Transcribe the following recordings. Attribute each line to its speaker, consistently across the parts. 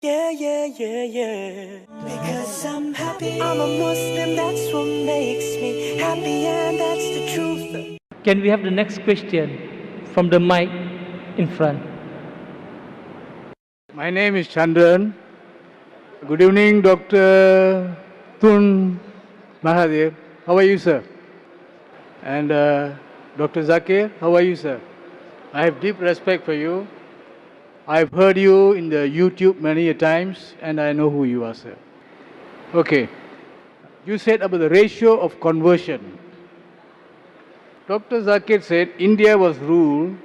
Speaker 1: Yeah, yeah, yeah, yeah. Because I'm happy. I'm a Muslim, that's what makes me happy, and that's the truth.
Speaker 2: Can we have the next question from the mic in front?
Speaker 3: My name is Chandran. Good evening, Dr. Tun Mahathir. How are you, sir? And Dr. Zakir, how are you, sir? I have deep respect for you. I've heard you in the YouTube many a times, and I know who you are, sir. Okay. You said about the ratio of conversion. Dr. Zakir said India was ruled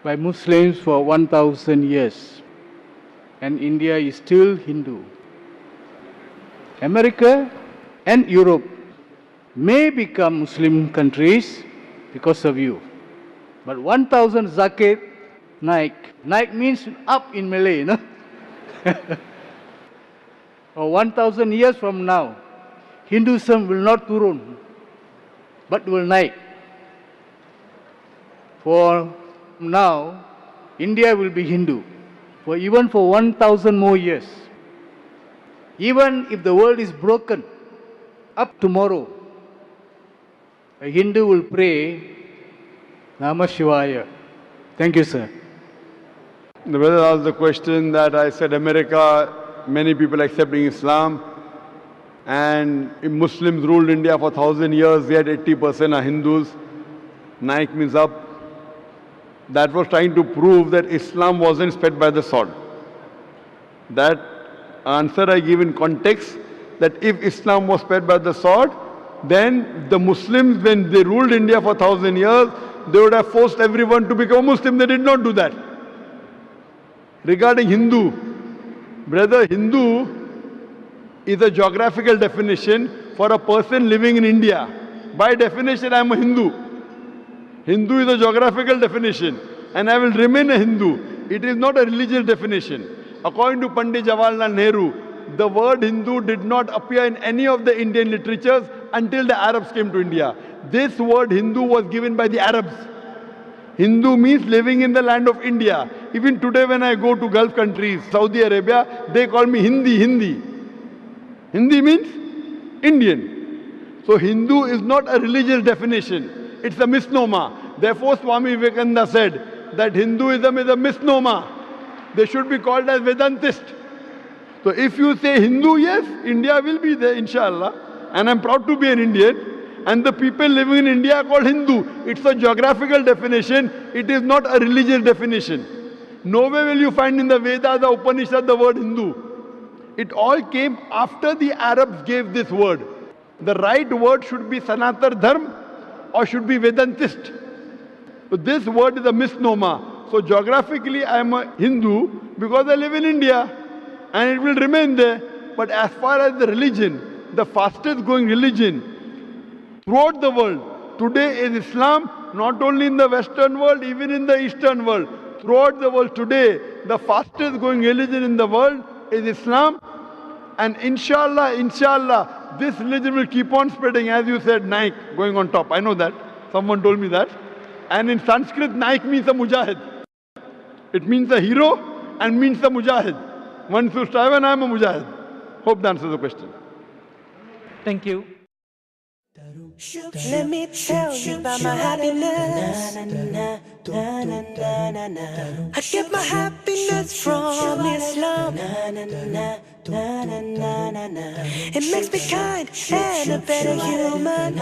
Speaker 3: by Muslims for 1,000 years, and India is still Hindu. America and Europe may become Muslim countries because of you. But 1,000 Zakir Naik means up in Malay, no? Or 1,000 years from now, Hinduism will not turun, but will naik. For now, India will be Hindu, even for 1,000 more years. Even if the world is broken up tomorrow, a Hindu will pray Namah Shivaya. Thank you, sir.
Speaker 4: The brother asked the question that I said America, many people accepting Islam, and if Muslims ruled India for 1,000 years, yet 80% are Hindus. Naik means up. That was trying to prove that Islam wasn't spread by the sword. That answer I give in context, that if Islam was spread by the sword, then the Muslims, when they ruled India for 1,000 years, they would have forced everyone to become Muslim. They did not do that. Regarding Hindu, brother, Hindu is a geographical definition for a person living in India. By definition, I am a Hindu. Hindu is a geographical definition, and I will remain a Hindu. It is not a religious definition. According to Pandit Jawaharlal Nehru, the word Hindu did not appear in any of the Indian literatures until the Arabs came to India. This word Hindu was given by the Arabs. Hindu means living in the land of India. Even today when I go to Gulf countries, Saudi Arabia, they call me Hindi. Hindi means Indian. So Hindu is not a religious definition. It's a misnomer. Therefore Swami Vivekananda said that Hinduism is a misnomer. They should be called as Vedantist. So if you say Hindu, yes, India will be there, inshallah. And I'm proud to be an Indian. And the people living in India are called Hindu. It's a geographical definition. It is not a religious definition. Nowhere will you find in the Vedas, the Upanishad, the word Hindu. It all came after the Arabs gave this word. The right word should be Sanatar Dharma or should be Vedantist. So this word is a misnomer. So geographically I am a Hindu because I live in India and it will remain there. But as far as the religion, the fastest growing religion throughout the world today is Islam, not only in the Western world, even in the Eastern world. Throughout the world today, the fastest growing religion in the world is Islam. And inshallah, this religion will keep on spreading. As you said, Naik, going on top. I know that. Someone told me that. And in Sanskrit, Naik means a mujahid. It means a hero and means a mujahid. One should strive, and I am a mujahid. Hope that answers the question.
Speaker 2: Thank you.
Speaker 1: Let me tell you about my happiness. I get my happiness from Islam. It makes me kind and a better human.